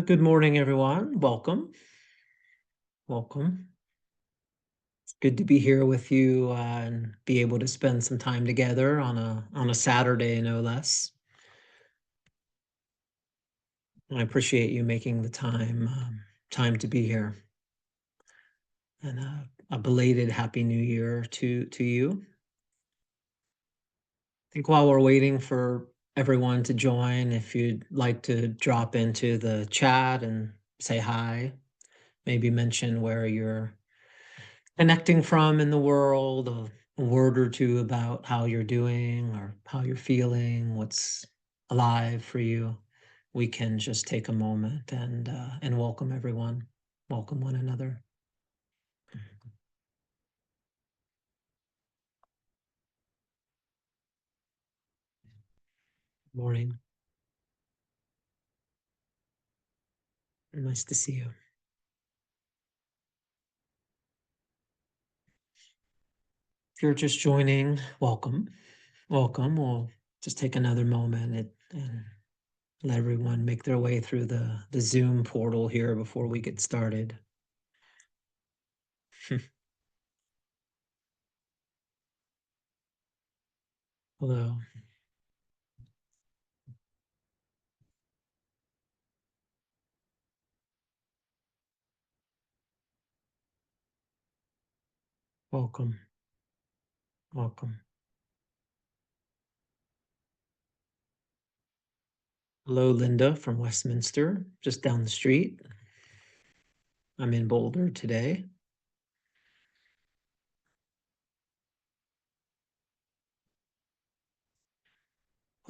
Good morning, everyone. Welcome. Welcome. It's good to be here with you and be able to spend some time together on a Saturday, no less. I appreciate you making the time to be here. And a belated Happy New Year to you. I think while we're waiting for everyone to join, if you'd like to drop into the chat and say hi, maybe mention where you're connecting from in the world, a word or two about how you're doing or how you're feeling, what's alive for you. We can just take a moment and welcome everyone, welcome one another. Morning. Nice to see you. If you're just joining, welcome. Welcome. We'll just take another moment and let everyone make their way through the Zoom portal here before we get started. Hello. Welcome. Welcome. Hello, Linda from Westminster, just down the street. I'm in Boulder today.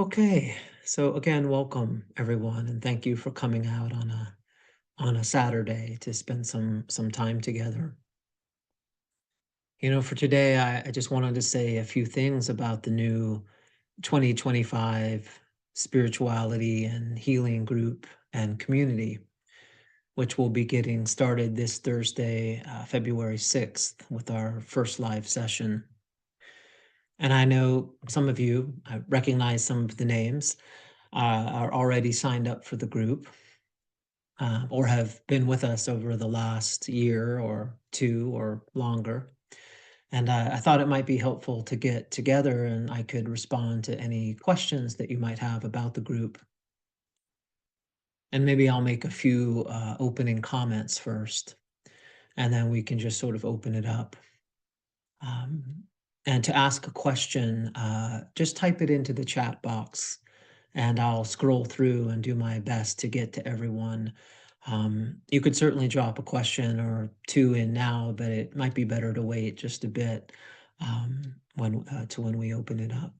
Okay, so again, welcome everyone, and thank you for coming out on a Saturday to spend some time together. For today, I just wanted to say a few things about the new 2025 spirituality and healing group and community, which will be getting started this Thursday, February 6th, with our first live session. And I know some of you, I recognize some of the names, are already signed up for the group or have been with us over the last year or two or longer. And I thought it might be helpful to get together and I could respond to any questions that you might have about the group. And maybe I'll make a few opening comments first, and then we can just sort of open it up. Um, and to ask a question, just type it into the chat box and I'll scroll through and do my best to get to everyone. You could certainly drop a question or two in now, but it might be better to wait just a bit when we open it up.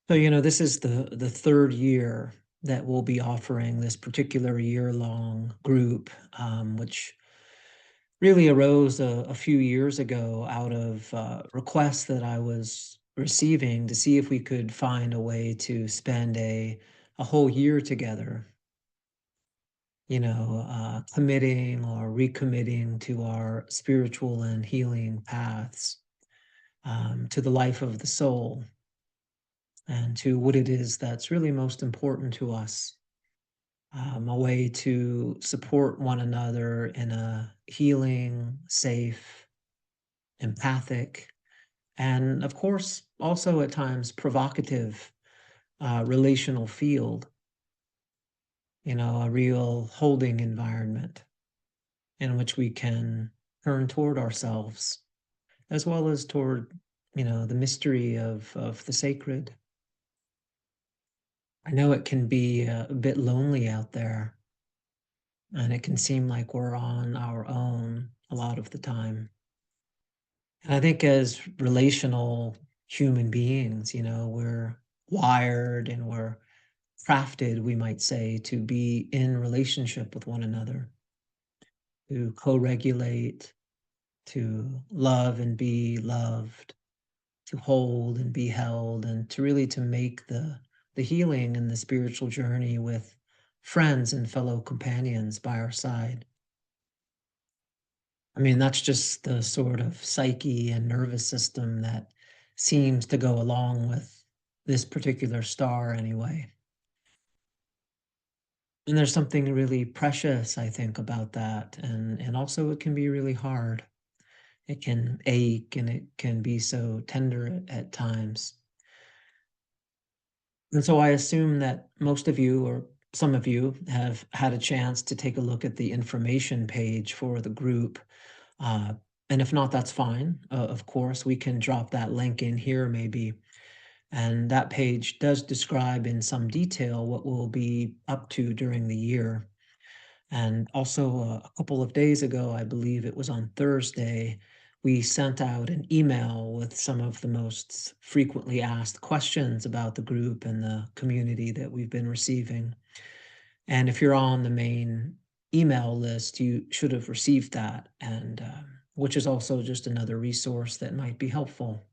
So, this is the third year that we'll be offering this particular year-long group, which really arose a few years ago out of requests that I was receiving to see if we could find a way to spend a whole year together, committing or recommitting to our spiritual and healing paths, to the life of the soul, and to what it is that's really most important to us. A way to support one another in a healing, safe, empathic, and of course, also at times provocative relational field, a real holding environment in which we can turn toward ourselves as well as toward, the mystery of the sacred. I know it can be a bit lonely out there, and it can seem like we're on our own a lot of the time. And I think as relational human beings, we're wired and we're crafted, we might say, to be in relationship with one another, to co-regulate, to love and be loved, to hold and be held, and to really to make the healing and the spiritual journey with friends and fellow companions by our side. I mean, that's just the sort of psyche and nervous system that seems to go along with this particular star anyway. And there's something really precious, I think, about that, and also it can be really hard. It can ache and it can be so tender at times. And so I assume that most of you or some of you have had a chance to take a look at the information page for the group. Uh, and if not, that's fine. Of course, we can drop that link in here maybe. And that page does describe in some detail what we'll be up to during the year. And also, a couple of days ago, I believe it was on Thursday, we sent out an email with some of the most frequently asked questions about the group and the community that we've been receiving. And if you're on the main email list, you should have received that, and which is also just another resource that might be helpful.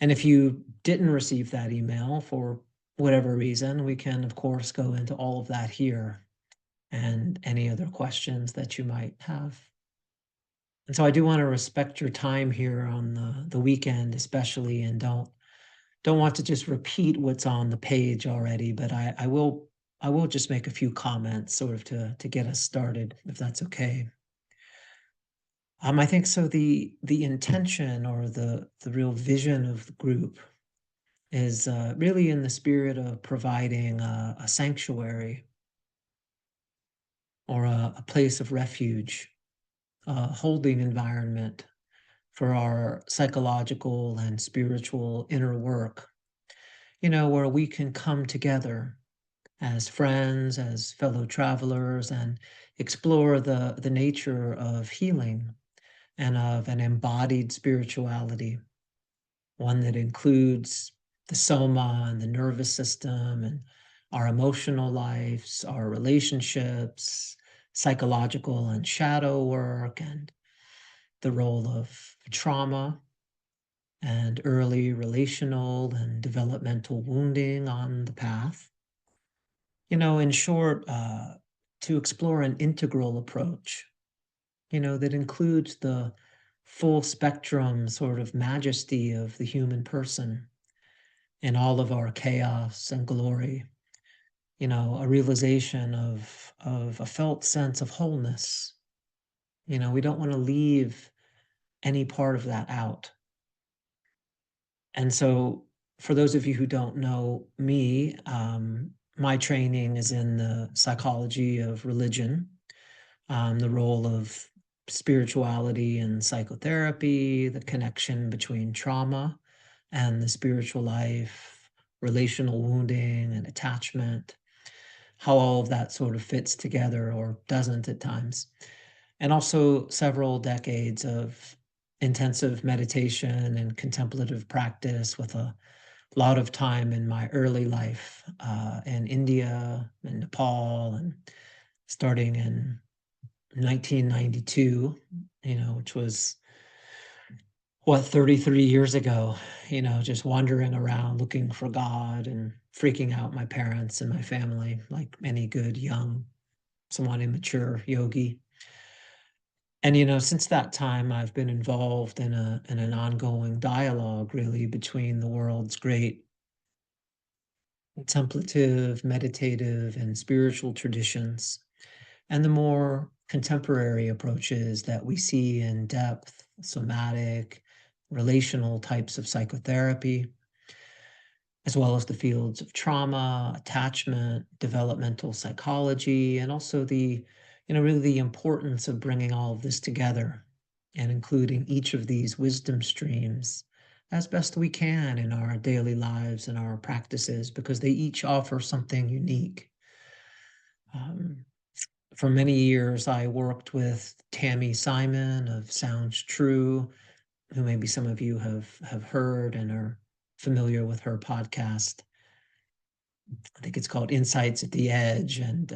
And if you didn't receive that email for whatever reason, we can, of course, go into all of that here and any other questions that you might have. And so I do want to respect your time here on the weekend, especially, and don't want to just repeat what's on the page already, but I will just make a few comments sort of to get us started, if that's okay. I think so. The intention or the real vision of the group is really in the spirit of providing a sanctuary or a place of refuge, a holding environment for our psychological and spiritual inner work, where we can come together as friends, as fellow travelers, and explore the nature of healing and of an embodied spirituality, one that includes the soma and the nervous system and our emotional lives, our relationships, psychological and shadow work, and the role of trauma and early relational and developmental wounding on the path. In short, to explore an integral approach, that includes the full spectrum sort of majesty of the human person in all of our chaos and glory, a realization of a felt sense of wholeness. We don't want to leave any part of that out. And so, for those of you who don't know me, my training is in the psychology of religion, the role of spirituality and psychotherapy, the connection between trauma and the spiritual life, relational wounding and attachment, how all of that sort of fits together or doesn't at times. And also several decades of intensive meditation and contemplative practice with a lot of time in my early life in India and Nepal, and starting in 1992, which was what, 33 years ago, just wandering around looking for God and freaking out my parents and my family, like any good young, somewhat immature yogi. And since that time, I've been involved in an ongoing dialogue, really, between the world's great contemplative, meditative, and spiritual traditions, and the more contemporary approaches that we see in depth, somatic, relational types of psychotherapy, as well as the fields of trauma, attachment, developmental psychology, and also really the importance of bringing all of this together and including each of these wisdom streams as best we can in our daily lives and our practices, because they each offer something unique. Um, for many years, I worked with Tammy Simon of Sounds True, who maybe some of you have heard and are familiar with her podcast. I think it's called Insights at the Edge, and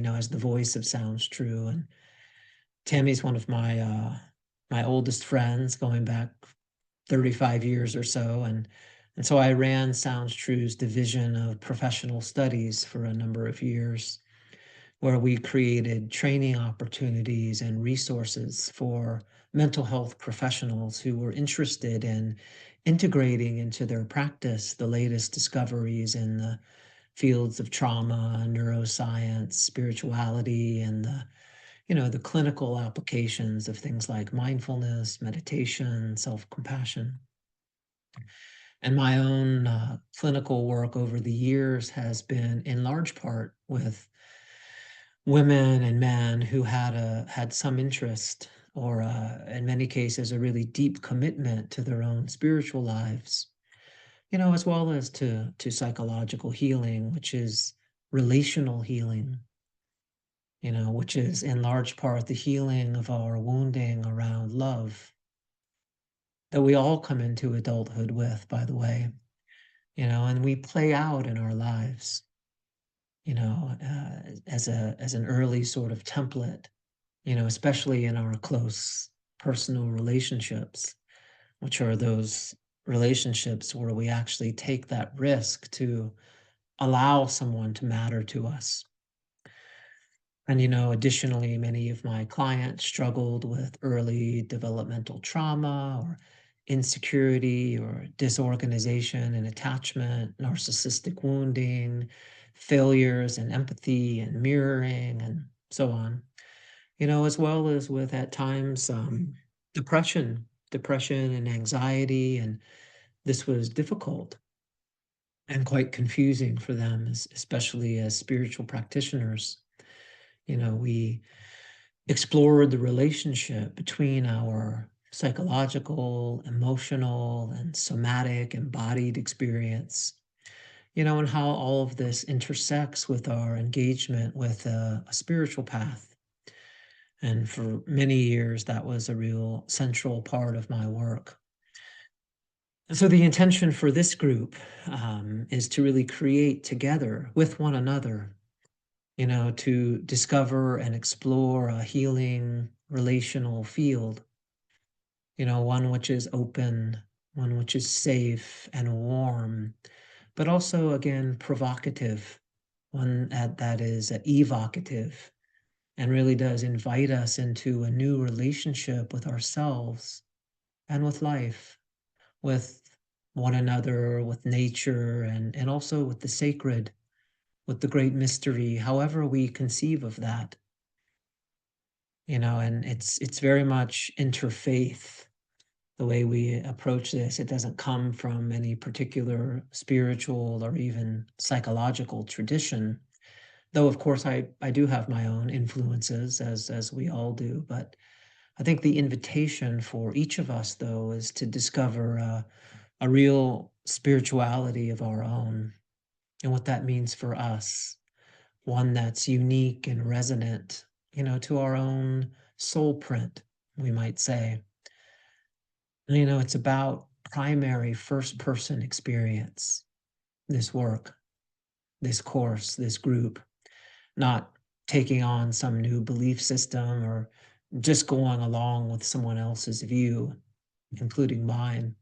as the voice of Sounds True. And Tammy's one of my oldest friends, going back 35 years or so, and so I ran Sounds True's division of professional studies for a number of years, where we created training opportunities and resources for mental health professionals who were interested in integrating into their practice the latest discoveries in the fields of trauma, neuroscience, spirituality, and the clinical applications of things like mindfulness, meditation, self-compassion. And my own clinical work over the years has been in large part with women and men who had some interest or in many cases a really deep commitment to their own spiritual lives, as well as to psychological healing, which is relational healing, which is in large part the healing of our wounding around love that we all come into adulthood with, by the way, and we play out in our lives, as an early sort of template, especially in our close personal relationships, which are those relationships where we actually take that risk to allow someone to matter to us. And, additionally, many of my clients struggled with early developmental trauma or insecurity or disorganization and attachment, narcissistic wounding, failures and empathy and mirroring, and so on, as well as with at times depression and anxiety. And this was difficult and quite confusing for them, especially as spiritual practitioners. We explored the relationship between our psychological, emotional, and somatic embodied experience, and how all of this intersects with our engagement with a spiritual path. And for many years, that was a real central part of my work. And so the intention for this group is to really create together with one another, to discover and explore a healing relational field, one which is open, one which is safe and warm, but also, again, provocative, one that is evocative and really does invite us into a new relationship with ourselves and with life, with one another, with nature, and also with the sacred, with the great mystery, however we conceive of that. And it's very much interfaith the way we approach this. It doesn't come from any particular spiritual or even psychological tradition, though of course I do have my own influences, as we all do. But I think the invitation for each of us, though, is to discover a real spirituality of our own and what that means for us, one that's unique and resonant, to our own soul print, we might say. It's about primary first person experience, this work, this course, this group, not taking on some new belief system or just going along with someone else's view, including mine.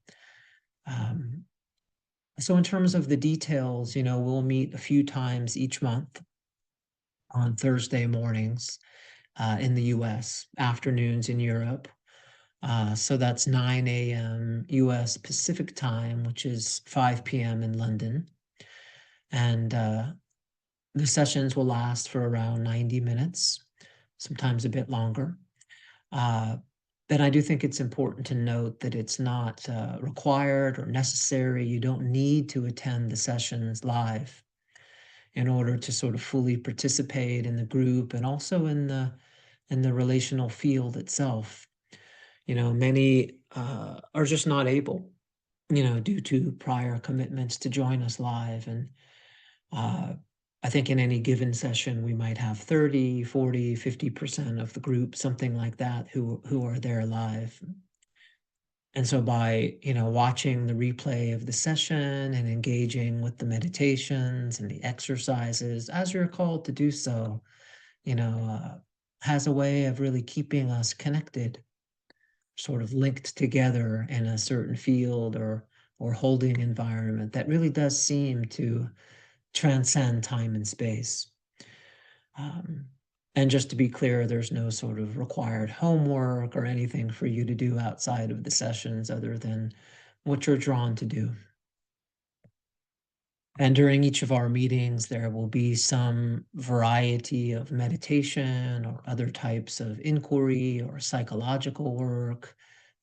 Um, so, in terms of the details, we'll meet a few times each month on Thursday mornings in the US, afternoons in Europe. So that's 9 a.m. US Pacific time, which is 5 p.m. in London. And the sessions will last for around 90 minutes, sometimes a bit longer. Uh, then I do think it's important to note that it's not required or necessary. You don't need to attend the sessions live in order to sort of fully participate in the group and also in the relational field itself. Many are just not able, due to prior commitments to join us live. And uh, I think in any given session, we might have 30, 40, 50% of the group, something like that, who are there live. And so by, watching the replay of the session and engaging with the meditations and the exercises, as you're called to do so, has a way of really keeping us connected, sort of linked together in a certain field or holding environment that really does seem to transcend time and space. Um, and just to be clear, there's no sort of required homework or anything for you to do outside of the sessions other than what you're drawn to do. And during each of our meetings, there will be some variety of meditation or other types of inquiry or psychological work,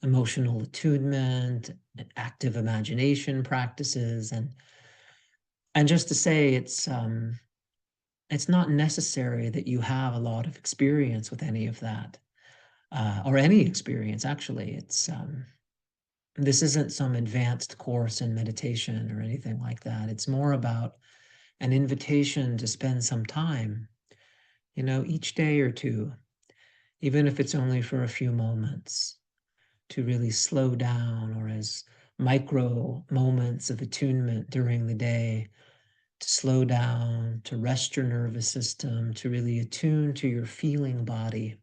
emotional attunement, active imagination practices, and just to say it's not necessary that you have a lot of experience with any of that, or any experience actually. This isn't some advanced course in meditation or anything like that. It's more about an invitation to spend some time, each day or two, even if it's only for a few moments, to really slow down, or as micro moments of attunement during the day, to slow down, to rest your nervous system, to really attune to your feeling body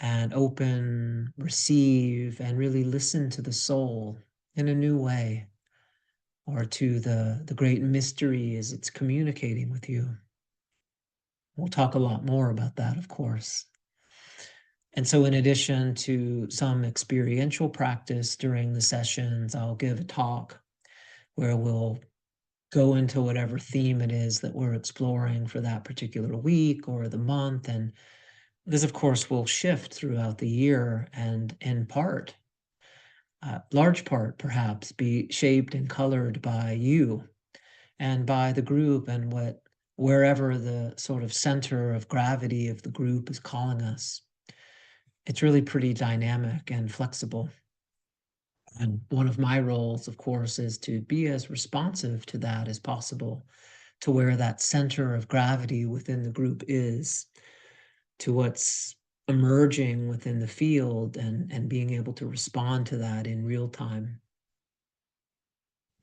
and open, receive, and really listen to the soul in a new way, or to the great mystery as it's communicating with you. We'll talk a lot more about that, of course. And so, in addition to some experiential practice during the sessions, I'll give a talk where we'll go into whatever theme it is that we're exploring for that particular week or the month. And this, of course, will shift throughout the year and, in part, large part perhaps, be shaped and colored by you and by the group and wherever the sort of center of gravity of the group is calling us. It's really pretty dynamic and flexible. And one of my roles, of course, is to be as responsive to that as possible, to where that center of gravity within the group is, to what's emerging within the field, and being able to respond to that in real time.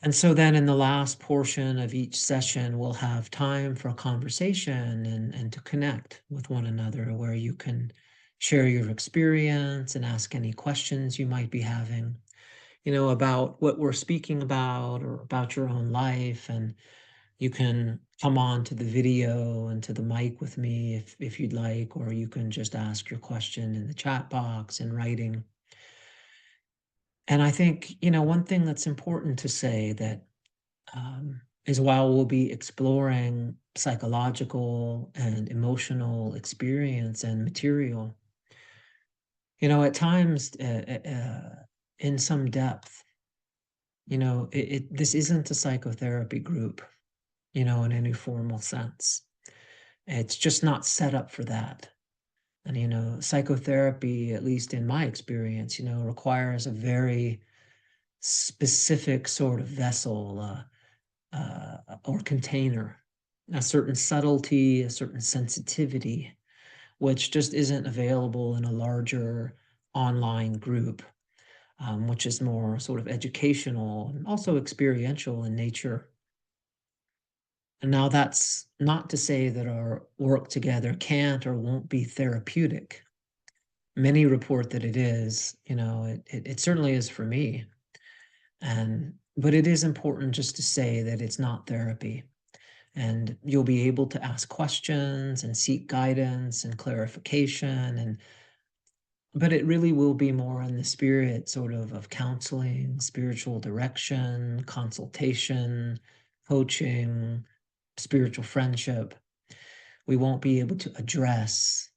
And so then in the last portion of each session, we'll have time for a conversation and to connect with one another, where you can share your experience and ask any questions you might be having, about what we're speaking about or about your own life. And you can come on to the video and to the mic with me if you'd like, or you can just ask your question in the chat box in writing. And I think, one thing that's important to say that is, while we'll be exploring psychological and emotional experience and material, at times, in some depth, this isn't a psychotherapy group, in any formal sense. It's just not set up for that. And, psychotherapy, at least in my experience, requires a very specific sort of vessel, or container, a certain subtlety, a certain sensitivity, which just isn't available in a larger online group, which is more sort of educational and also experiential in nature. And now that's not to say that our work together can't or won't be therapeutic. Many report that it is, it certainly is for me. But it is important just to say that it's not therapy. And you'll be able to ask questions and seek guidance and clarification, but it really will be more in the spirit sort of counseling, spiritual direction, consultation, coaching, spiritual friendship. We won't be able to address,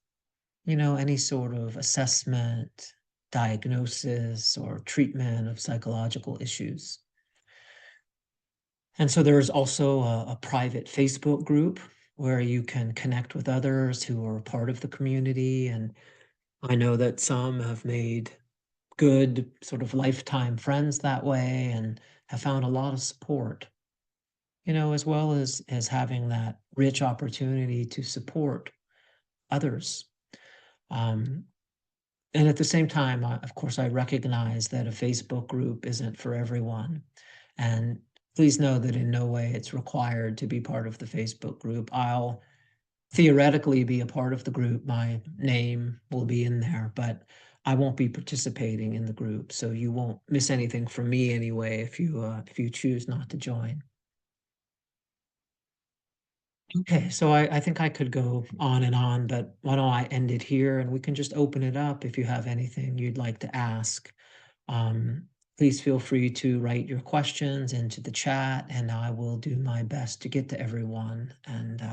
any sort of assessment, diagnosis, or treatment of psychological issues. And so there's also a private Facebook group where you can connect with others who are part of the community. And I know that some have made good sort of lifetime friends that way and have found a lot of support, as well as having that rich opportunity to support others. Um, and at the same time, of course, I recognize that a Facebook group isn't for everyone. And please know that in no way it's required to be part of the Facebook group. I'll theoretically be a part of the group. My name will be in there, but I won't be participating in the group. So you won't miss anything from me anyway if you choose not to join. Okay, so I think I could go on and on, but why don't I end it here and we can just open it up if you have anything you'd like to ask. Um, Please feel free to write your questions into the chat, and I will do my best to get to everyone. And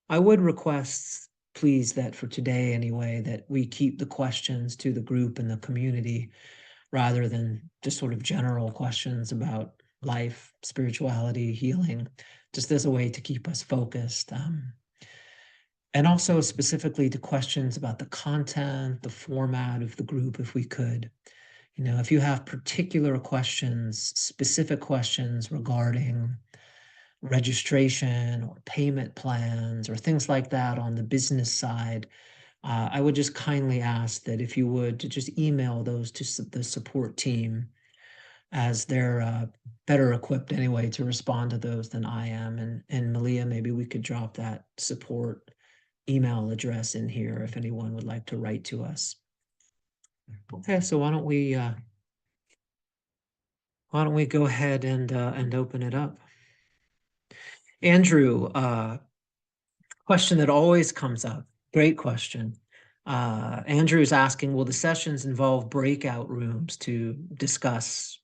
I would request, please, that for today anyway, that we keep the questions to the group and the community rather than just sort of general questions about life, spirituality, healing, just as a way to keep us focused. And also specifically to questions about the content, the format of the group, if we could. If you have particular questions, specific questions regarding registration or payment plans or things like that on the business side, I would just kindly ask that if you would to just email those to the support team, as they're better equipped anyway to respond to those than I am. And Malia, maybe we could drop that support email address in here if anyone would like to write to us. Okay, so why don't we go ahead and open it up? Andrew, question that always comes up. Great question. Andrew's asking, will the sessions involve breakout rooms to discuss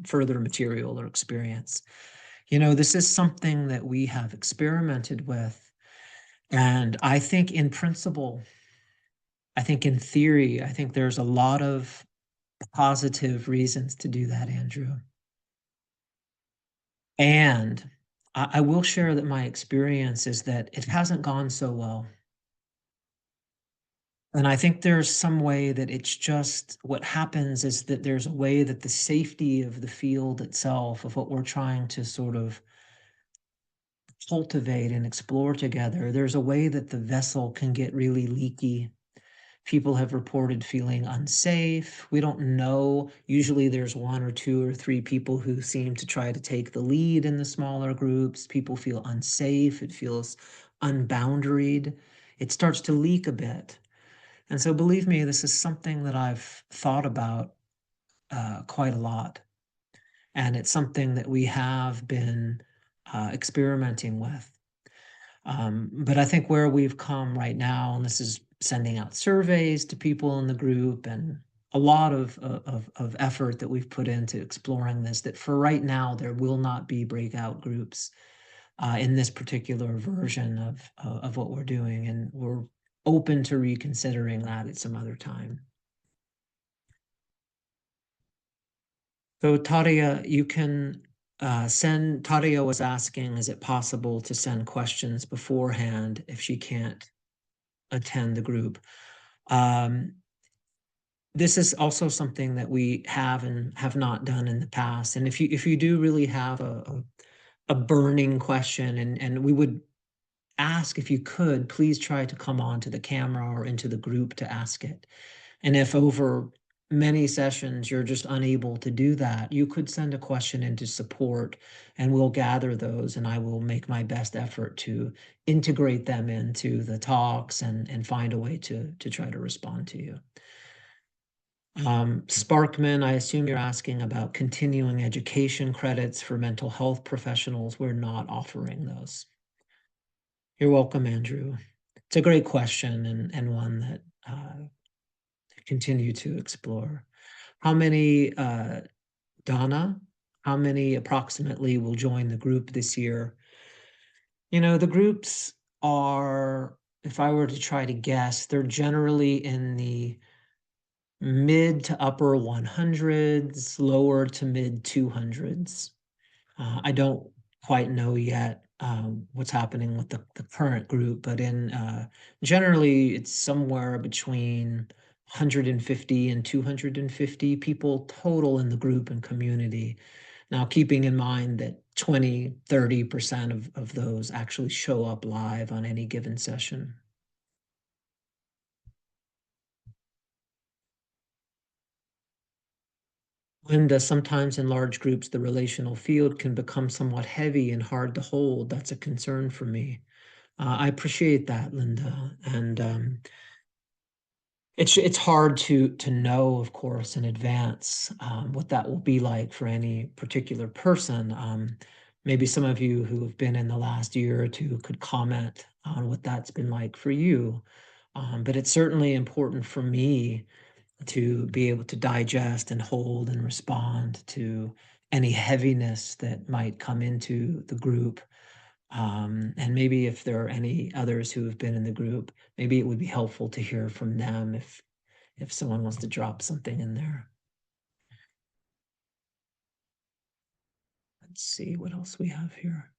further material or experience? This is something that we have experimented with. And I think in principle, I think in theory, I think there's a lot of positive reasons to do that, Andrew. And I will share that my experience is that it hasn't gone so well. And I think there's some way that it's just what happens is that there's a way that the safety of the field itself, of what we're trying to sort of cultivate and explore together, there's a way that the vessel can get really leaky. People have reported feeling unsafe. We don't know. Usually there's one or two or three people who seem to try to take the lead in the smaller groups. People feel unsafe. It feels unboundaried. It starts to leak a bit. And so believe me, this is something that I've thought about quite a lot. And it's something that we have been experimenting with. But I think where we've come right now, and this is sending out surveys to people in the group and a lot of effort that we've put into exploring this, that for right now, there will not be breakout groups in this particular version of what we're doing. And we're open to reconsidering that at some other time. So Tadia, you can Tadia was asking, is it possible to send questions beforehand if she can't attend the group? This is also something that we have and have not done in the past. And if you do really have a burning question, and we would ask, if you could, please try to come on to the camera or into the group to ask it. And if over many sessions you're just unable to do that, you could send a question into support and we'll gather those, and I will make my best effort to integrate them into the talks and find a way to try to respond to you. Sparkman, I assume you're asking about continuing education credits for mental health professionals. We're not offering those. You're welcome, Andrew. It's a great question and one that continue to explore. How many, Donna, how many approximately will join the group this year? The groups are, if I were to try to guess, they're generally in the mid to upper 100s, lower to mid 200s. I don't quite know yet what's happening with the current group, but generally it's somewhere between 150 and 250 people total in the group and community. Now, keeping in mind that 20-30% of those actually show up live on any given session. Linda, sometimes in large groups, the relational field can become somewhat heavy and hard to hold. That's a concern for me. I appreciate that, Linda. And it's hard to know, of course, in advance what that will be like for any particular person. Maybe some of you who have been in the last year or two could comment on what that's been like for you. But it's certainly important for me to be able to digest and hold and respond to any heaviness that might come into the group. And maybe if there are any others who have been in the group, maybe it would be helpful to hear from them if someone wants to drop something in there. Let's see what else we have here.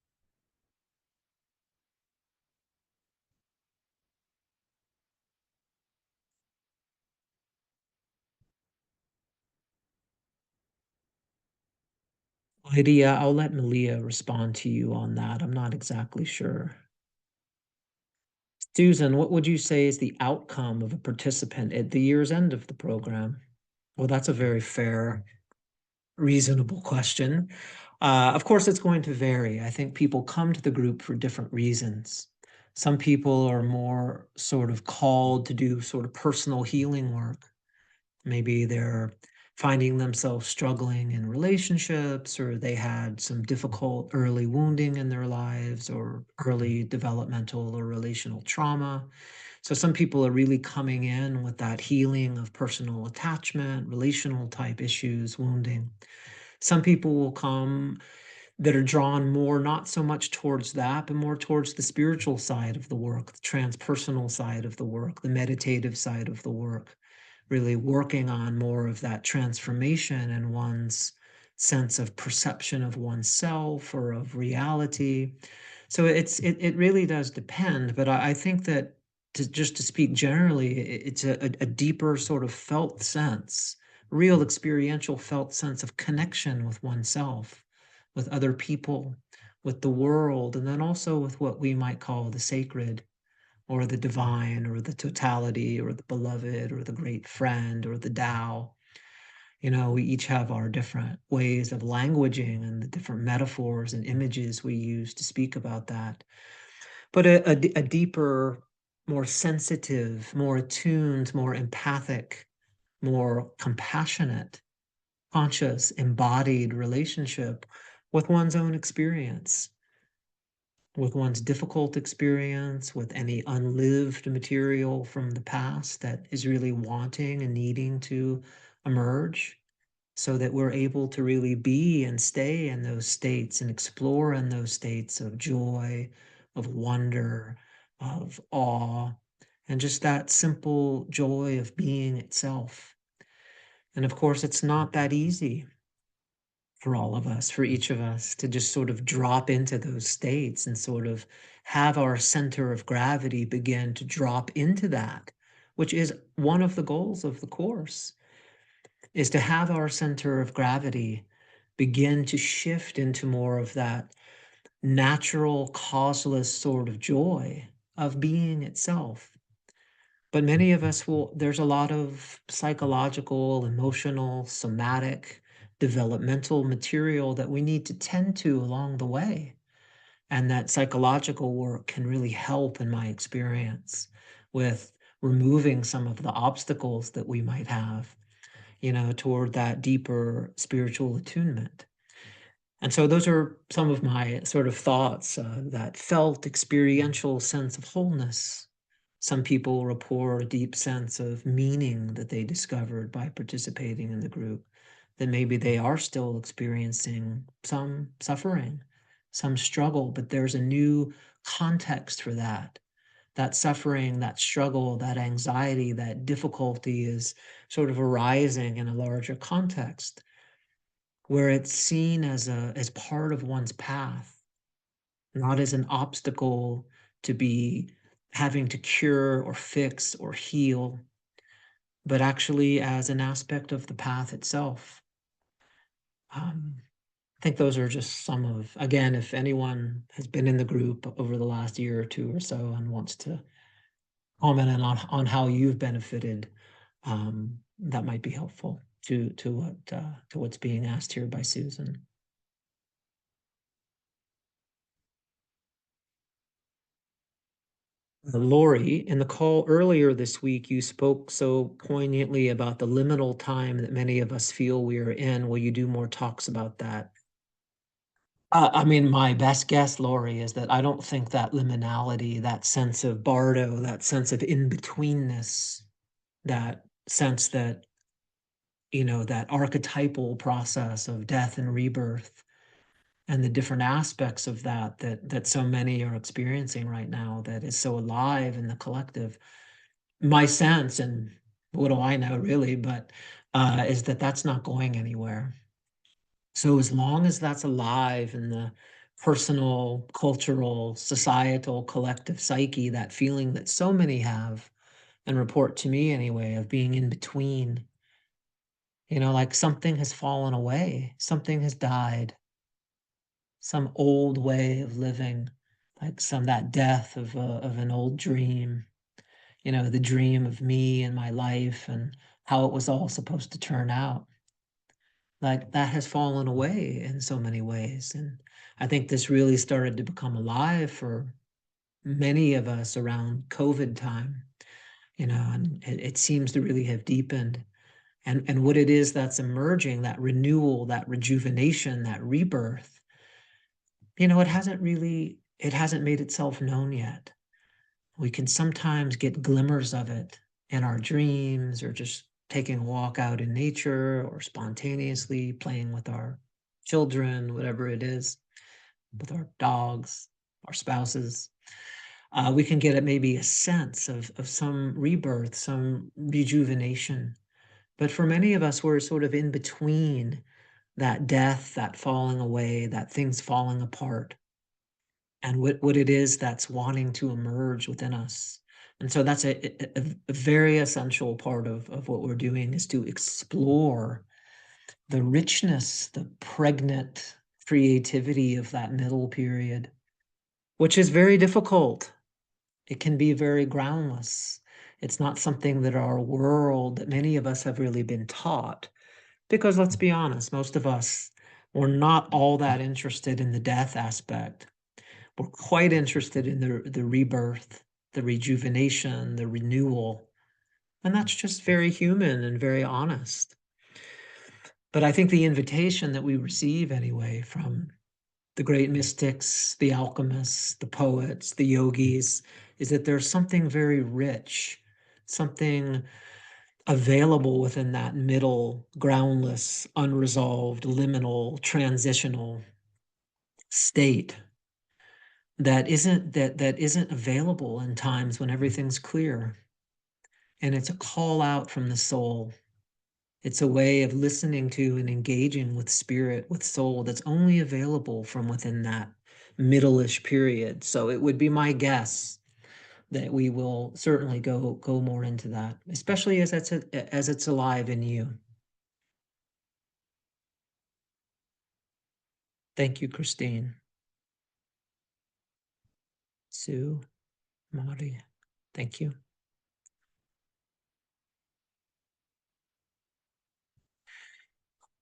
Lydia, I'll let Malia respond to you on that. I'm not exactly sure. Susan, what would you say is the outcome of a participant at the year's end of the program? Well, that's a very fair, reasonable question. Of course, it's going to vary. I think people come to the group for different reasons. Some people are more sort of called to do sort of personal healing work. Maybe they're finding themselves struggling in relationships, or they had some difficult early wounding in their lives, or early developmental or relational trauma. So some people are really coming in with that healing of personal attachment, relational type issues, wounding. Some people will come that are drawn more, not so much towards that, but more towards the spiritual side of the work, the transpersonal side of the work, the meditative side of the work, really working on more of that transformation in one's sense of perception of oneself or of reality. So it really does depend, but I think that just to speak generally, it's a deeper sort of felt sense, real experiential felt sense of connection with oneself, with other people, with the world, and then also with what we might call the sacred or the divine or the totality or the beloved or the great friend or the Tao. You know, we each have our different ways of languaging and the different metaphors and images we use to speak about that. But a deeper, more sensitive, more attuned, more empathic, more compassionate, conscious, embodied relationship with one's own experience, with one's difficult experience, with any unlived material from the past that is really wanting and needing to emerge, so that we're able to really be and stay in those states and explore in those states of joy, of wonder, of awe, and just that simple joy of being itself. And of course, it's not that easy for all of us, for each of us, to just sort of drop into those states and sort of have our center of gravity begin to drop into that, which is one of the goals of the course, is to have our center of gravity begin to shift into more of that natural, causeless sort of joy of being itself. But many of us will, there's a lot of psychological, emotional, somatic, developmental material that we need to tend to along the way. And that psychological work can really help, in my experience, with removing some of the obstacles that we might have, you know, toward that deeper spiritual attunement. And so those are some of my sort of thoughts, that felt experiential sense of wholeness. Some people report a deep sense of meaning that they discovered by participating in the group, that maybe they are still experiencing some suffering, some struggle, but there's a new context for that. That suffering, that struggle, that anxiety, that difficulty is sort of arising in a larger context where it's seen as part of one's path, not as an obstacle to be having to cure or fix or heal, but actually as an aspect of the path itself. I think those are just some of, again, if anyone has been in the group over the last year or two or so and wants to comment on how you've benefited, that might be helpful to what's being asked here by Susan. Lori, in the call earlier this week, you spoke so poignantly about the liminal time that many of us feel we are in. Will you do more talks about that? I mean, my best guess, Lori, is that I don't think that liminality, that sense of bardo, that sense of in-betweenness, that sense that, that archetypal process of death and rebirth and the different aspects of that so many are experiencing right now that is so alive in the collective. My sense, and what do I know really, but is that that's not going anywhere. So as long as that's alive in the personal, cultural, societal, collective psyche, that feeling that so many have and report to me anyway of being in between, like something has fallen away, something has died, some old way of living, like that death of an old dream, the dream of me and my life and how it was all supposed to turn out. Like that has fallen away in so many ways. And I think this really started to become alive for many of us around COVID time, and it seems to really have deepened. And what it is that's emerging, that renewal, that rejuvenation, that rebirth, it hasn't made itself known yet. We can sometimes get glimmers of it in our dreams or just taking a walk out in nature or spontaneously playing with our children, whatever it is, with our dogs, our spouses. We can get maybe a sense of some rebirth, some rejuvenation. But for many of us, we're sort of in between that death, that falling away, that things falling apart, and what it is that's wanting to emerge within us. And so that's a very essential part of what we're doing is to explore the richness, the pregnant creativity of that middle period, which is very difficult. It can be very groundless. It's not something that our world, that many of us have really been taught. Because let's be honest, most of us were not all that interested in the death aspect. We're quite interested in the rebirth, the rejuvenation, the renewal. And that's just very human and very honest. But I think the invitation that we receive anyway from the great mystics, the alchemists, the poets, the yogis, is that there's something very rich, something available within that middle, groundless, unresolved, liminal, transitional state that isn't available in times when everything's clear. And it's a call out from the soul. It's a way of listening to and engaging with spirit, with soul that's only available from within that middle-ish period. So it would be my guess that we will certainly go more into that, especially as it's alive in you. Thank you, Christine. Sue, Mari. Thank you.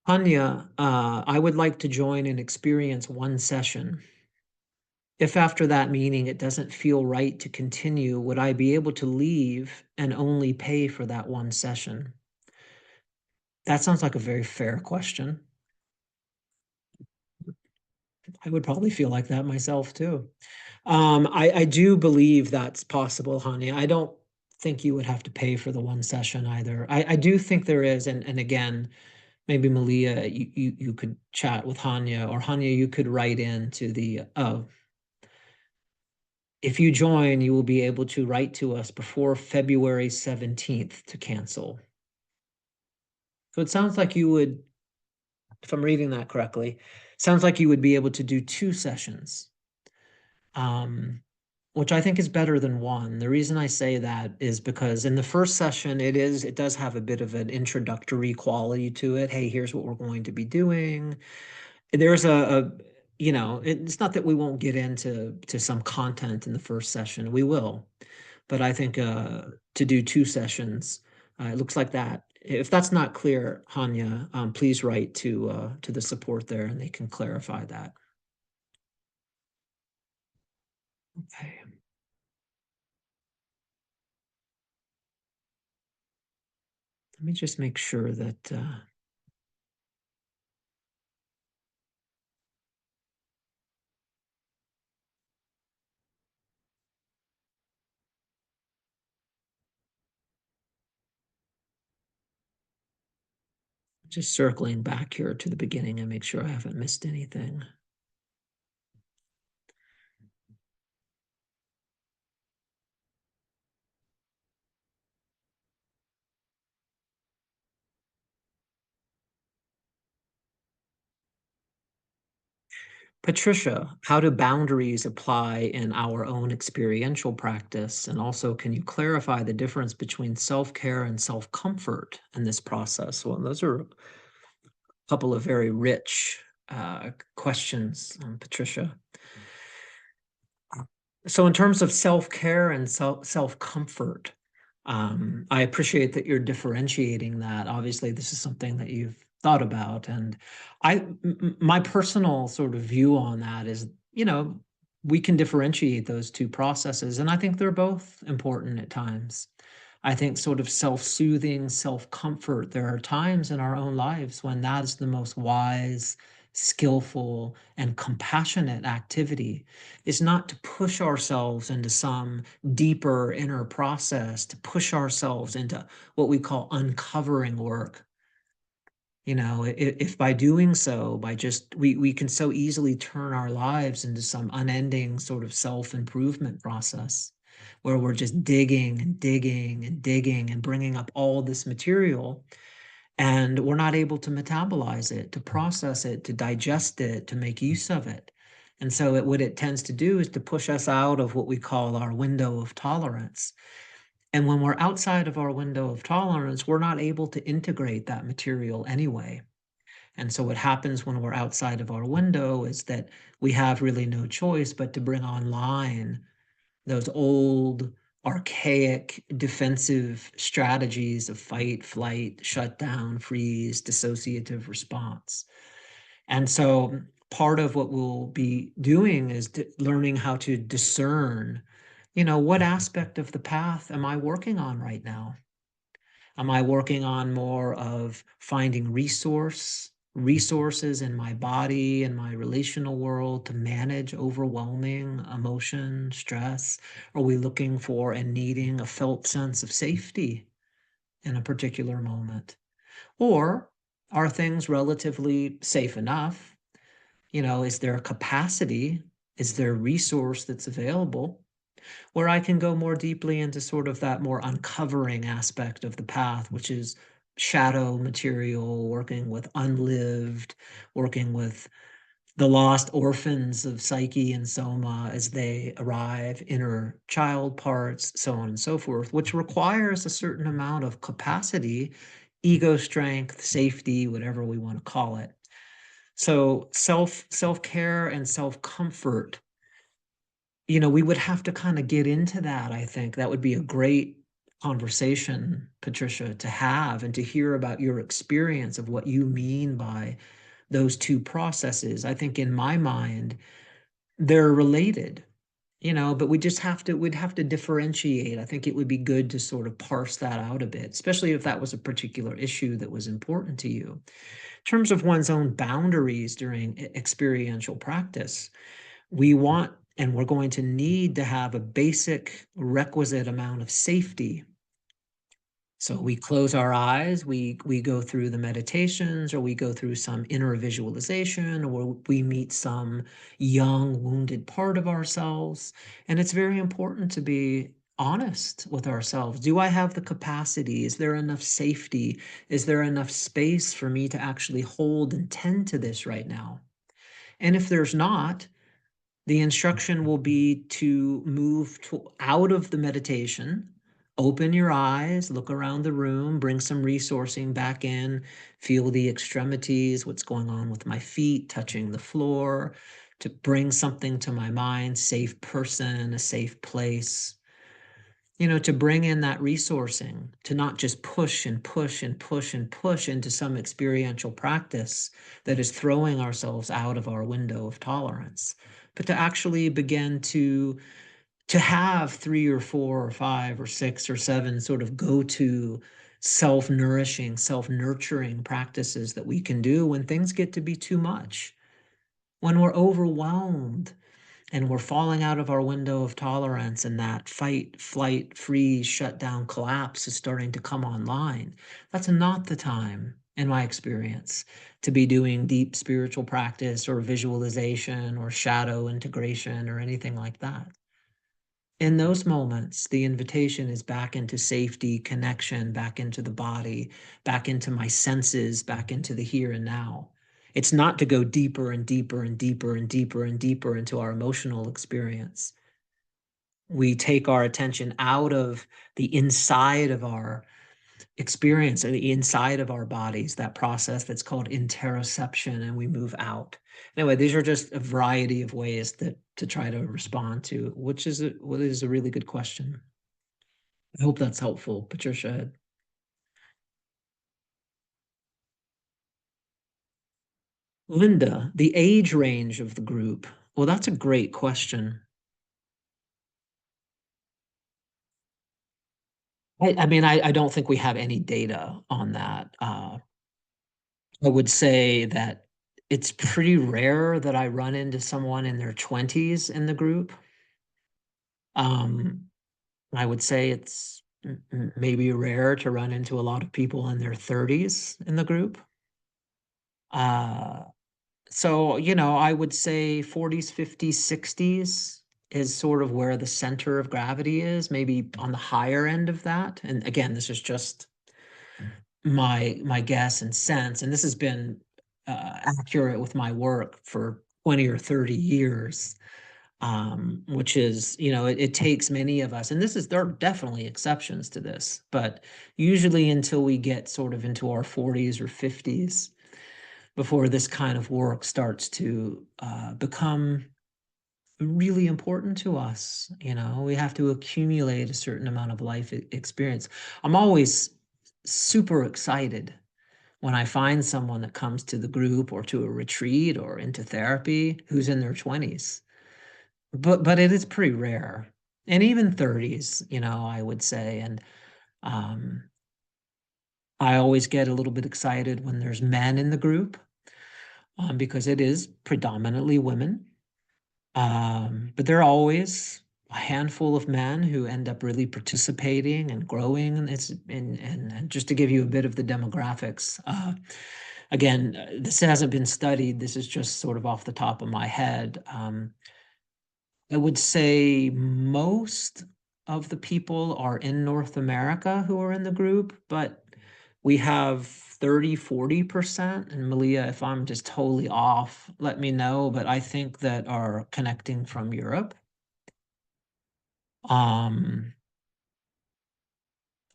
Anya, I would like to join and experience one session. If after that meeting it doesn't feel right to continue, would I be able to leave and only pay for that one session? That sounds like a very fair question. I would probably feel like that myself too. I do believe that's possible, honey. I don't think you would have to pay for the one session either. I do think there is, and again, maybe Malia, you could chat with Hanya, or Hanya, you could write into the if you join, you will be able to write to us before February 17th to cancel. So it sounds like you would, if I'm reading that correctly, sounds like you would be able to do two sessions, um, which I think is better than one. The reason I say that is because in the first session, it does have a bit of an introductory quality to it. Hey, here's what we're going to be doing. There's it's not that we won't get into some content in the first session. We will. But I think to do two sessions, it looks like that. If that's not clear, Hanya, please write to the support there, and they can clarify that. Okay. Let me just make sure that Just circling back here to the beginning and make sure I haven't missed anything. Patricia, how do boundaries apply in our own experiential practice? And also, can you clarify the difference between self-care and self-comfort in this process? Well, those are a couple of very rich questions, Patricia. So in terms of self-care and self-comfort, I appreciate that you're differentiating that. Obviously, this is something that you've thought about, and my personal sort of view on that is, we can differentiate those two processes, and I think they're both important at times. I think sort of self-soothing, self-comfort, there are times in our own lives when that is the most wise, skillful, and compassionate activity. Is not to push ourselves into some deeper inner process, to push ourselves into what we call uncovering work. If by doing so, by just we can so easily turn our lives into some unending sort of self-improvement process where we're just digging and digging and digging and bringing up all this material, and we're not able to metabolize it, to process it, to digest it, to make use of it. And so what it tends to do is to push us out of what we call our window of tolerance. And when we're outside of our window of tolerance, we're not able to integrate that material anyway. And so what happens when we're outside of our window is that we have really no choice but to bring online those old, archaic defensive strategies of fight, flight, shut down, freeze, dissociative response. And so part of what we'll be doing is learning how to discern, what aspect of the path am I working on right now? Am I working on more of finding resources in my body and my relational world to manage overwhelming emotion, stress? Are we looking for and needing a felt sense of safety in a particular moment? Or are things relatively safe enough? Is there a capacity? Is there a resource that's available where I can go more deeply into sort of that more uncovering aspect of the path, which is shadow material, working with unlived, working with the lost orphans of psyche and soma as they arrive, inner child parts, so on and so forth, which requires a certain amount of capacity, ego strength, safety, whatever we want to call it. So self-care and self-comfort, we would have to kind of get into that. I think that would be a great conversation, Patricia, to have and to hear about your experience of what you mean by those two processes. I think in my mind, they're related, but we'd have to differentiate. I think it would be good to sort of parse that out a bit, especially if that was a particular issue that was important to you. In terms of one's own boundaries during experiential practice, we want and we're going to need to have a basic requisite amount of safety. So we close our eyes, we go through the meditations, or we go through some inner visualization, or we meet some young wounded part of ourselves. And it's very important to be honest with ourselves. Do I have the capacity? Is there enough safety? Is there enough space for me to actually hold and tend to this right now? And if there's not, the instruction will be to move out of the meditation, open your eyes, look around the room, bring some resourcing back in, feel the extremities, what's going on with my feet, touching the floor, to bring something to my mind, safe person, a safe place, to bring in that resourcing, to not just push and push and push and push into some experiential practice that is throwing ourselves out of our window of tolerance, but to actually begin to have 3 or 4 or 5 or 6 or 7 sort of go-to self-nourishing, self-nurturing practices that we can do when things get to be too much, when we're overwhelmed and we're falling out of our window of tolerance, and that fight, flight, freeze, shut down, collapse is starting to come online. That's not the time in my experience, to be doing deep spiritual practice or visualization or shadow integration or anything like that. In those moments, the invitation is back into safety, connection, back into the body, back into my senses, back into the here and now. It's not to go deeper and deeper and deeper and deeper and deeper into our emotional experience. We take our attention out of the inside of our experience or the inside of our bodies, that process that's called interoception, and we move out. Anyway, these are just a variety of ways that to try to respond to, what is a really good question. I hope that's helpful, Patricia. Linda, the age range of the group. Well, that's a great question. I don't think we have any data on that. I would say that it's pretty rare that I run into someone in their 20s in the group. Um, I would say it's maybe rare to run into a lot of people in their 30s in the group. Uh, so, I would say 40s, 50s, 60s is sort of where the center of gravity is, maybe on the higher end of that. And again, this is just my guess and sense, and this has been accurate with my work for 20 or 30 years. Which is, it takes many of us, and there are definitely exceptions to this, but usually until we get sort of into our 40s or 50s before this kind of work starts to become really important to us. We have to accumulate a certain amount of life experience. I'm always super excited when I find someone that comes to the group or to a retreat or into therapy who's in their 20s. But it is pretty rare. And even 30s, I would say. And um, I always get a little bit excited when there's men in the group, because it is predominantly women. But there are always a handful of men who end up really participating and growing. And just to give you a bit of the demographics, again, this hasn't been studied. This is just sort of off the top of my head. I would say most of the people are in North America who are in the group, but we have 30-40%. And Malia, if I'm just totally off, let me know. But I think that are connecting from Europe. Um,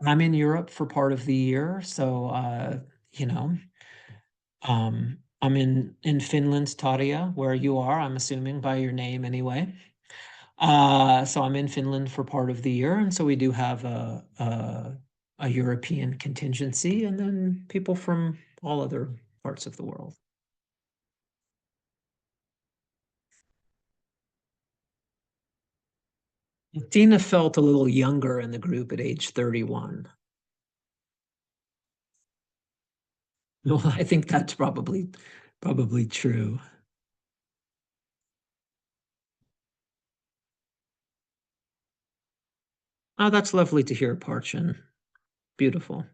I'm in Europe for part of the year, so you know, I'm in Finland, Tarja, where you are, I'm assuming by your name anyway. So I'm in Finland for part of the year, and so we do have a European contingency, and then people from all other parts of the world. Tina felt a little younger in the group at age 31. Well, I think that's probably true. Oh, that's lovely to hear, Parchin. Beautiful.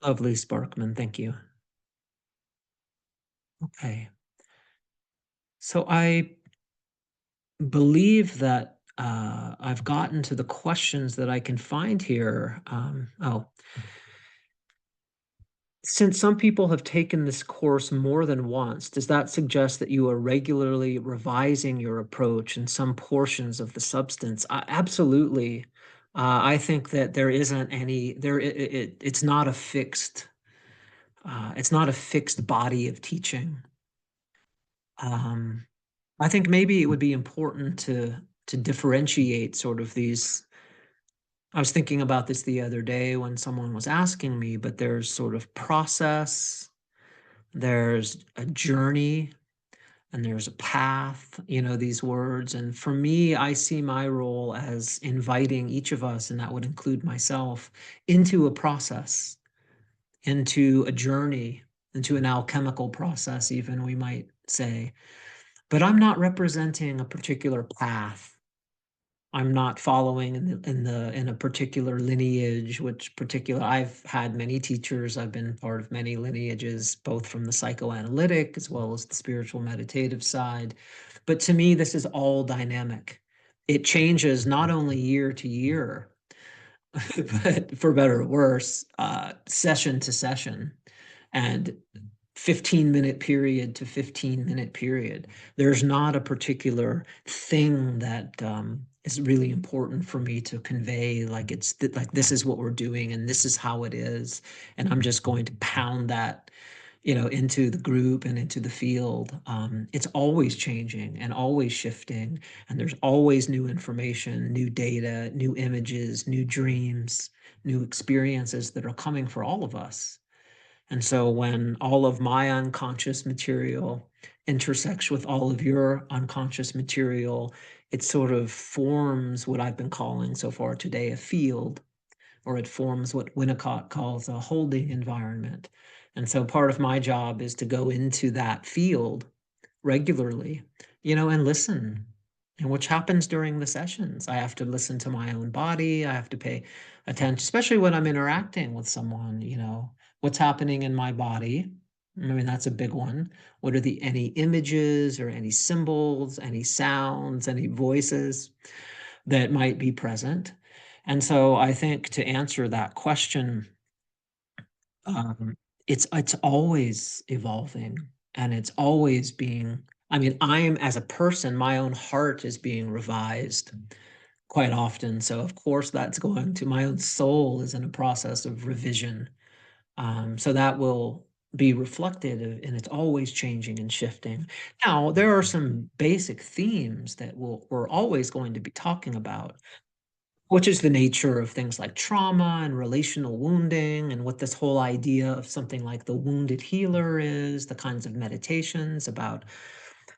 Lovely, Sparkman. Thank you. Okay. So I believe that I've gotten to the questions that I can find here. Since some people have taken this course more than once, does that suggest that you are regularly revising your approach in some portions of the substance? Absolutely. I think that there isn't any there. It's not a fixed body of teaching. Um, I think maybe it would be important to differentiate sort of these. I was thinking about this the other day when someone was asking me, but there's sort of process, there's a journey, and there's a path, these words. And for me, I see my role as inviting each of us, and that would include myself, into a process, into a journey, into an alchemical process, even we might say. But I'm not representing a particular path. I'm not following in a particular lineage, which particular I've had many teachers, I've been part of many lineages, both from the psychoanalytic as well as the spiritual meditative side. But to me, this is all dynamic. It changes not only year to year, but for better or worse, session to session. And 15-minute period to 15-minute period. There's not a particular thing that is really important for me to convey, like like this is what we're doing and this is how it is, and I'm just going to pound that, into the group and into the field. It's always changing and always shifting, and there's always new information, new data, new images, new dreams, new experiences that are coming for all of us. And so when all of my unconscious material intersects with all of your unconscious material, it sort of forms what I've been calling so far today a field, or it forms what Winnicott calls a holding environment. And so part of my job is to go into that field regularly, and listen. And which happens during the sessions. I have to listen to my own body. I have to pay attention, especially when I'm interacting with someone, what's happening in my body. I mean, that's a big one. What are any images or any symbols, any sounds, any voices that might be present? And so I think to answer that question, um, it's always evolving, and it's always being, I mean, I'm as a person, my own heart is being revised quite often. So of course that's going to, my own soul is in a process of revision. So that will be reflected and it's always changing and shifting. Now, there are some basic themes that we're always going to be talking about, which is the nature of things like trauma and relational wounding, and what this whole idea of something like the wounded healer is, the kinds of meditations about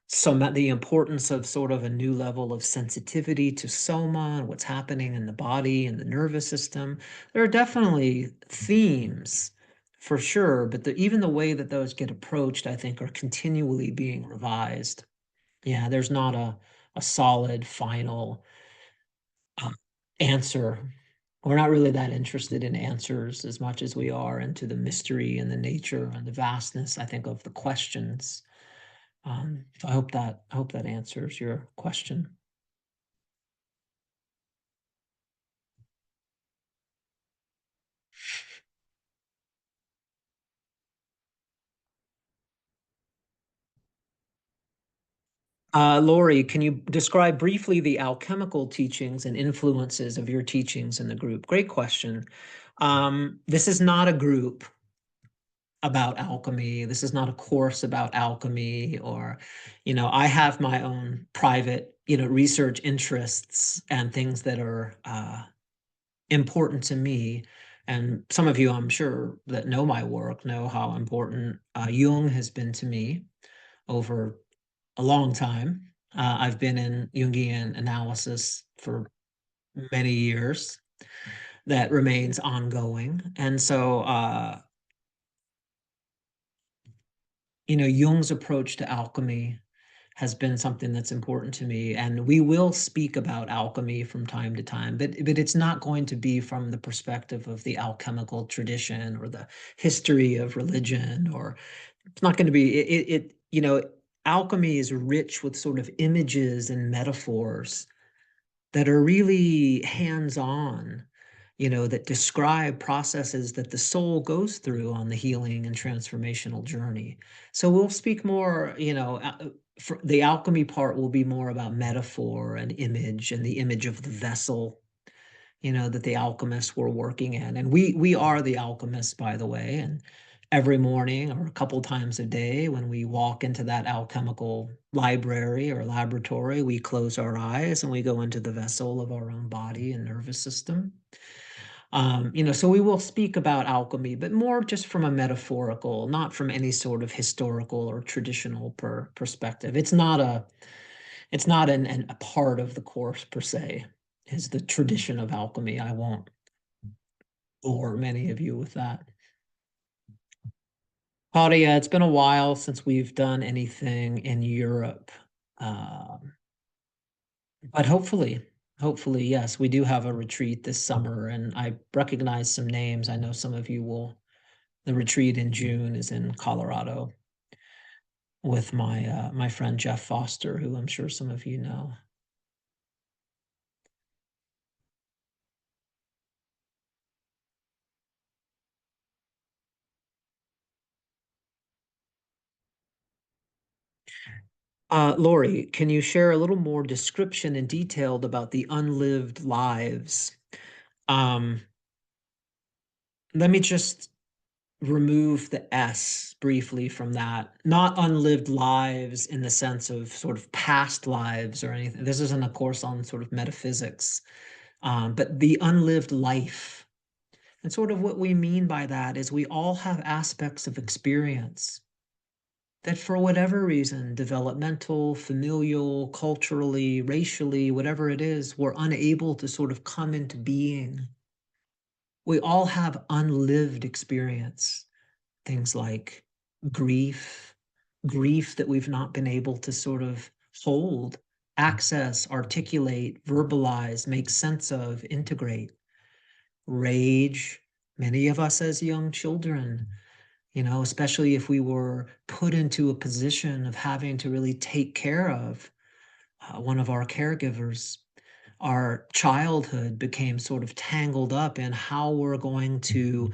the importance of sort of a new level of sensitivity to soma and what's happening in the body and the nervous system. There are definitely themes for sure, but even the way that those get approached, I think, are continually being revised. Yeah, there's not a solid final uh, answer. We're not really that interested in answers as much as we are into the mystery and the nature and the vastness, I think, of the questions. So I hope that answers your question. Lori, can you describe briefly the alchemical teachings and influences of your teachings in the group? Great question. This is not a group about alchemy. This is not a course about alchemy, or, I have my own private, research interests and things that are important to me. And some of you, I'm sure, that know my work know how important Jung has been to me over a long time. I've been in Jungian analysis for many years. That remains ongoing. And so, Jung's approach to alchemy has been something that's important to me. And we will speak about alchemy from time to time, but it's not going to be from the perspective of the alchemical tradition or the history of religion, or it's not going to be alchemy is rich with sort of images and metaphors that are really hands-on, that describe processes that the soul goes through on the healing and transformational journey. So we'll speak more, for the alchemy part will be more about metaphor and image, and the image of the vessel, that the alchemists were working in. And we are the alchemists, by the way. And every morning or a couple times a day, when we walk into that alchemical library or laboratory, we close our eyes and we go into the vessel of our own body and nervous system. So we will speak about alchemy, but more just from a metaphorical, not from any sort of historical or traditional perspective. It's not a part of the course per se, is the tradition of alchemy. I won't bore many of you with that. Claudia, it's been a while since we've done anything in Europe, but hopefully. Hopefully, yes. We do have a retreat this summer, and I recognize some names. I know some of you will. The retreat in June is in Colorado with my friend Jeff Foster, who I'm sure some of you know. Lori, can you share a little more description and detailed about the unlived lives? Um, Let me just remove the S briefly from that. Not unlived lives in the sense of sort of past lives or anything. This isn't a course on sort of metaphysics, but the unlived life. And sort of what we mean by that is we all have aspects of experience that, for whatever reason, developmental, familial, culturally, racially, whatever it is, we're unable to sort of come into being. We all have unlived experience. Things like grief, grief that we've not been able to sort of hold, access, articulate, verbalize, make sense of, integrate. Rage, many of us as young children, especially if we were put into a position of having to really take care of one of our caregivers. Our childhood became sort of tangled up in how we're going to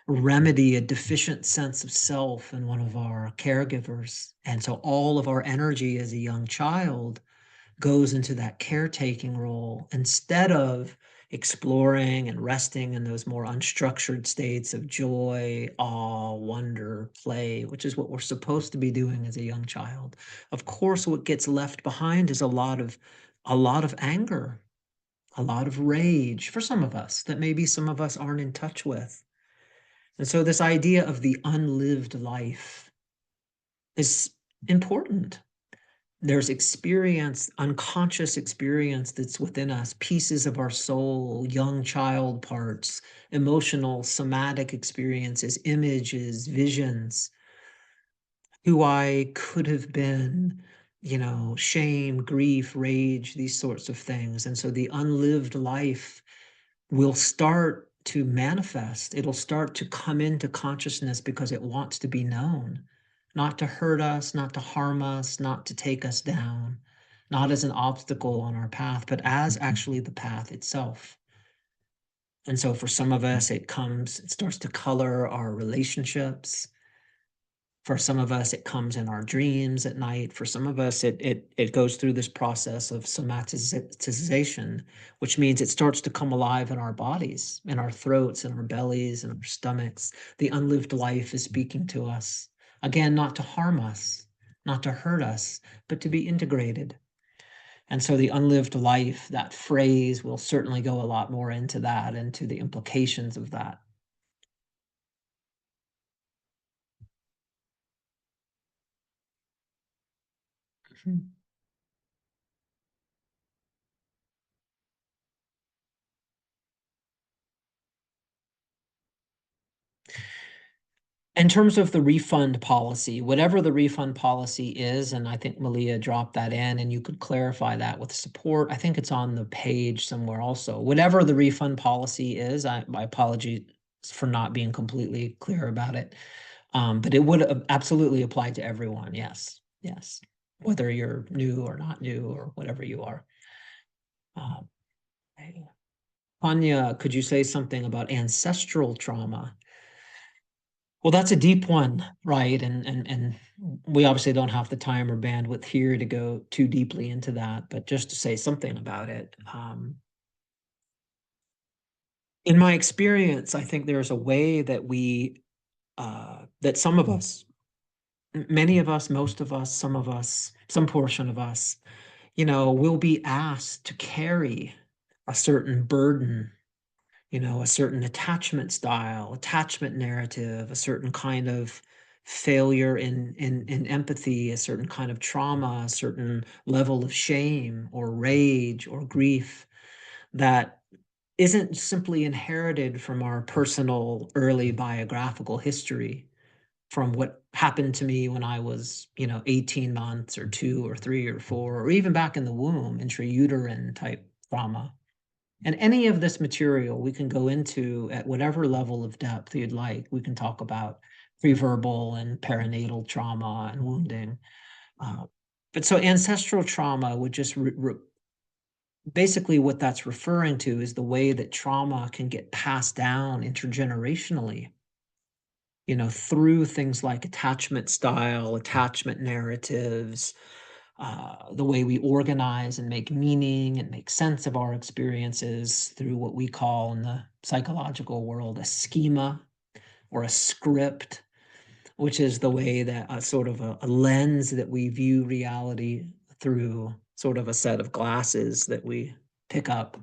remedy a deficient sense of self in one of our caregivers. And so all of our energy as a young child goes into that caretaking role instead of exploring and resting in those more unstructured states of joy, awe, wonder, play, which is what we're supposed to be doing as a young child. Of course, what gets left behind is a lot of anger, a lot of rage for some of us that maybe some of us aren't in touch with. And so this idea of the unlived life is important. There's experience, unconscious experience that's within us, pieces of our soul, young child parts, emotional, somatic experiences, images, visions, who I could have been, shame, grief, rage, these sorts of things. And so the unlived life will start to manifest. It'll start to come into consciousness because it wants to be known, not to hurt us, not to harm us, not to take us down, not as an obstacle on our path, but as actually the path itself. And so for some of us, it starts to color our relationships. For some of us, it comes in our dreams at night. For some of us, it goes through this process of somatization, which means it starts to come alive in our bodies, in our throats, in our bellies, in our stomachs. The unlived life is speaking to us. Again, not to harm us, not to hurt us, but to be integrated. And so the unlived life, that phrase will certainly go a lot more into that, into the implications of that. Mhm. In terms of the refund policy, whatever the refund policy is, and I think Malia dropped that in, and you could clarify that with support. I think it's on the page somewhere also. Whatever the refund policy is, my apologies for not being completely clear about it. But it would absolutely apply to everyone. Yes, yes, whether you're new or not new or whatever you are. Um, Anya, could you say something about ancestral trauma? Well, that's a deep one, right? And we obviously don't have the time or bandwidth here to go too deeply into that, but just to say something about it. In my experience, I think there's a way that that some of us, many of us, most of us, some of us, some portion of us, will be asked to carry a certain burden, a certain attachment style, attachment narrative, a certain kind of failure in empathy, a certain kind of trauma, a certain level of shame or rage or grief that isn't simply inherited from our personal early biographical history, from what happened to me when I was, 18 months or 2 or 3 or 4, or even back in the womb, intrauterine type trauma. And any of this material we can go into at whatever level of depth you'd like. We can talk about preverbal and perinatal trauma and wounding. Uh, but so ancestral trauma would just basically what that's referring to is the way that trauma can get passed down intergenerationally, through things like attachment style, attachment narratives, the way we organize and make meaning and make sense of our experiences through what we call in the psychological world a schema or a script, which is the way that sort of a lens that we view reality through, sort of a set of glasses that we pick up,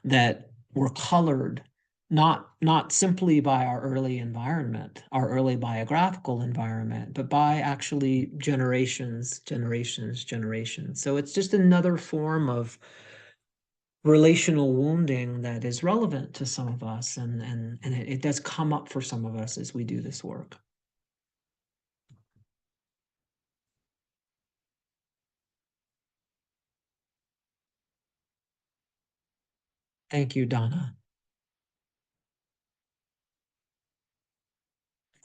that were colored not simply by our early environment, our early biographical environment, but by actually generations. So it's just another form of relational wounding that is relevant to some of us, and it does come up for some of us as we do this work. Thank you, Donna.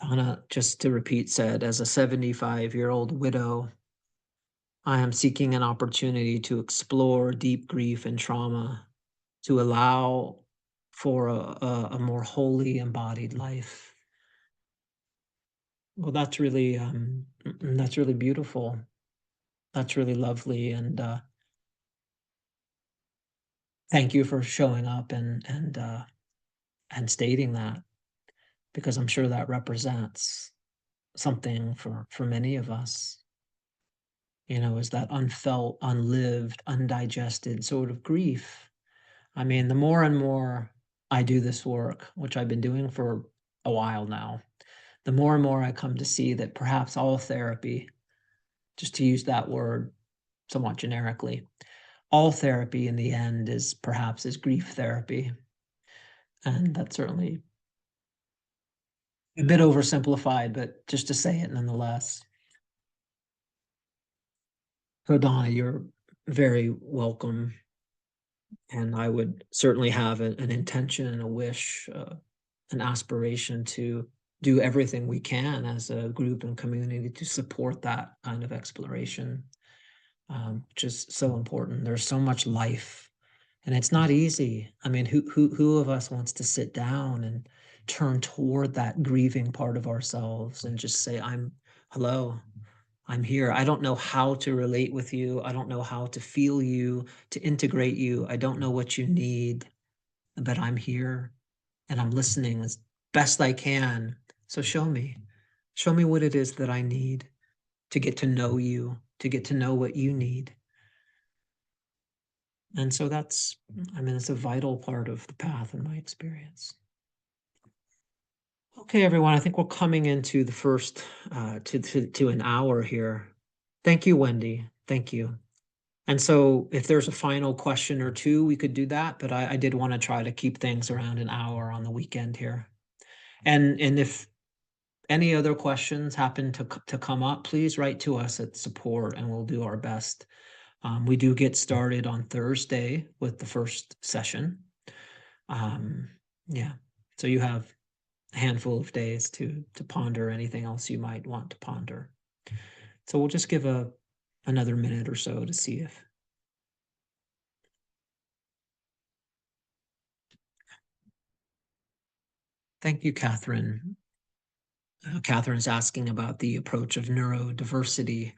Donna, just to repeat, said, as a 75-year-old widow, I am seeking an opportunity to explore deep grief and trauma, to allow for a more holy, embodied life. Well, that's really beautiful. That's really lovely, and thank you for showing up and stating that, because I'm sure that represents something for many of us. Is that unfelt, unlived, undigested sort of grief. I mean, the more and more I do this work, which I've been doing for a while now, the more and more I come to see that perhaps all therapy, just to use that word somewhat generically, all therapy in the end is grief therapy. And that's certainly a bit oversimplified, but just to say it nonetheless. So Donna, you're very welcome. And I would certainly have an intention and a wish, an aspiration to do everything we can as a group and community to support that kind of exploration, which is so important. There's so much life, and it's not easy. I mean, who of us wants to sit down and turn toward that grieving part of ourselves and just say, hello, I'm here. I don't know how to relate with you. I don't know how to feel you, to integrate you. I don't know what you need, but I'm here and I'm listening as best I can. So show me. Show me what it is that I need to get to know you, to get to know what you need. And so it's a vital part of the path in my experience. Okay, everyone, I think we're coming into the first to an hour here. Thank you, Wendy. Thank you. And so if there's a final question or two, we could do that, but I did want to try to keep things around an hour on the weekend here. And if any other questions happen to come up, please write to us at support and we'll do our best. We do get started on Thursday with the first session. Yeah, so you have a handful of days to ponder anything else you might want to ponder. So we'll just give another minute or so to see if. Thank you, Catherine. Catherine's asking about the approach of neurodiversity.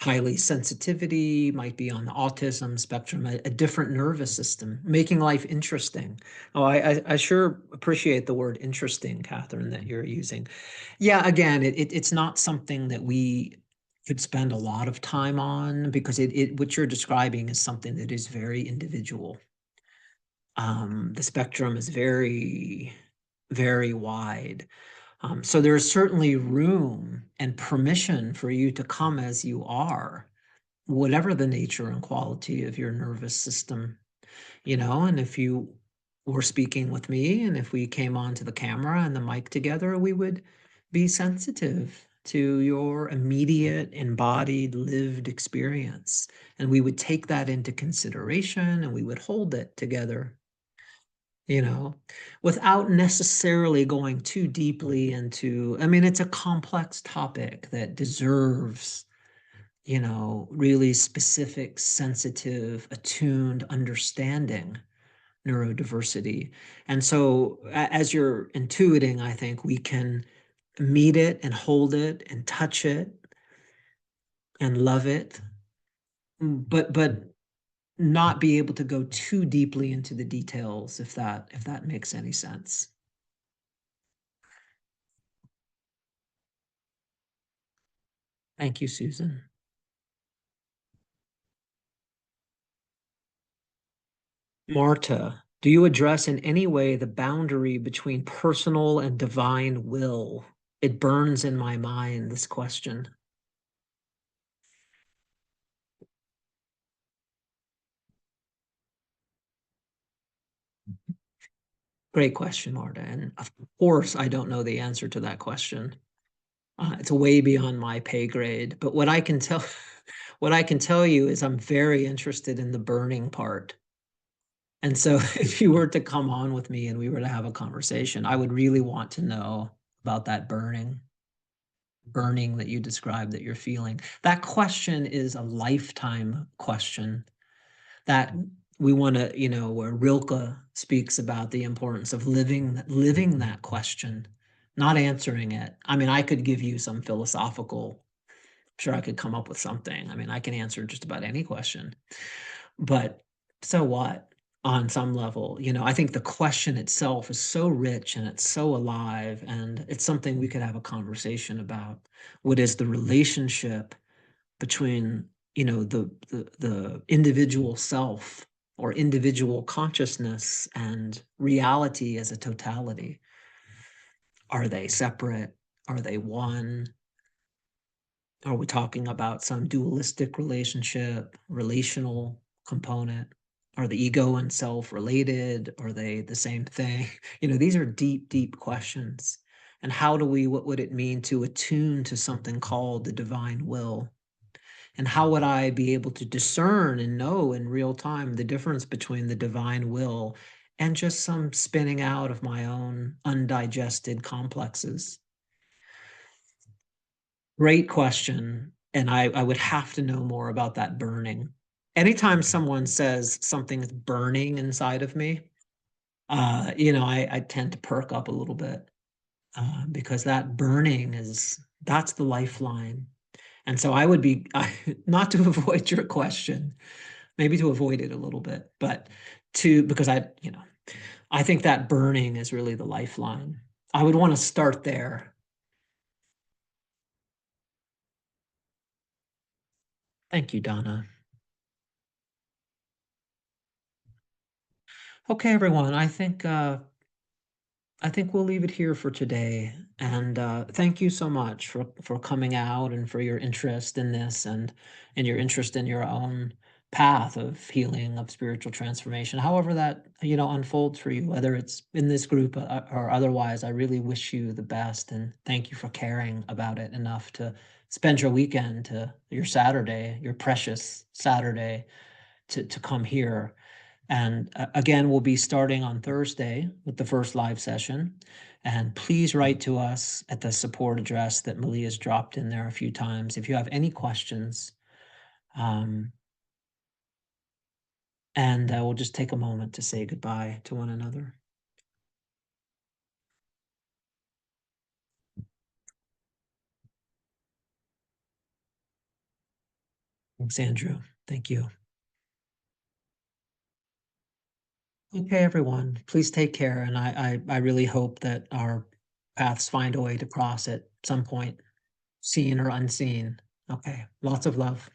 Highly sensitivity, might be on the autism spectrum, a different nervous system, making life interesting. Oh, I sure appreciate the word interesting, Catherine, that you're using. Yeah, again, it's not something that we could spend a lot of time on, because what you're describing is something that is very individual. The spectrum is very, very wide. So there's certainly room and permission for you to come as you are, whatever the nature and quality of your nervous system, and if you were speaking with me and if we came onto the camera and the mic together, we would be sensitive to your immediate, embodied, lived experience. And we would take that into consideration and we would hold it together, you know, without necessarily going too deeply into, I mean, it's a complex topic that deserves, really specific, sensitive, attuned understanding, neurodiversity. And so as you're intuiting, I think we can meet it and hold it and touch it and love it, but not be able to go too deeply into the details, if that makes any sense. Thank you, Susan. Marta, do you address in any way the boundary between personal and divine will? It burns in my mind, this question. Great question, Marta. And of course, I don't know the answer to that question. It's way beyond my pay grade. But what I can tell, what I can tell you is I'm very interested in the burning part. And so if you were to come on with me and we were to have a conversation, I would really want to know about that burning that you described that you're feeling. That question is a lifetime question that we want to, where Rilke speaks about the importance of living that question, not answering it. I mean, I could give you some philosophical, sure I could come up with something. I mean, I can answer just about any question. But so what? On some level, I think the question itself is so rich and it's so alive, and it's something we could have a conversation about. What is the relationship between, the individual self or individual consciousness and reality as a totality? Are they separate? Are they one? Are we talking about some dualistic relationship, relational component? Are the ego and self related? Are they the same thing? These are deep, deep questions. And what would it mean to attune to something called the divine will? And how would I be able to discern and know in real time the difference between the divine will and just some spinning out of my own undigested complexes? Great question. And I would have to know more about that burning. Anytime someone says something is burning inside of me, I tend to perk up a little bit, because that burning that's the lifeline. And so I would be, not to avoid your question, maybe to avoid it a little bit, but because I think that burning is really the lifeline. I would want to start there. Thank you, Donna. Okay, everyone. I think we'll leave it here for today. And thank you so much for coming out and for your interest in this, and your interest in your own path of healing, of spiritual transformation, however that unfolds for you, whether it's in this group or otherwise. I really wish you the best, and thank you for caring about it enough to spend your weekend, to your Saturday, your precious Saturday, to come here. And again, we'll be starting on Thursday with the first live session. And please write to us at the support address that Malia's dropped in there a few times if you have any questions. Um, and we'll just take a moment to say goodbye to one another. Thanks, Andrew. Thank you. Okay, everyone, please take care. And I really hope that our paths find a way to cross at some point, seen or unseen. Okay, lots of love.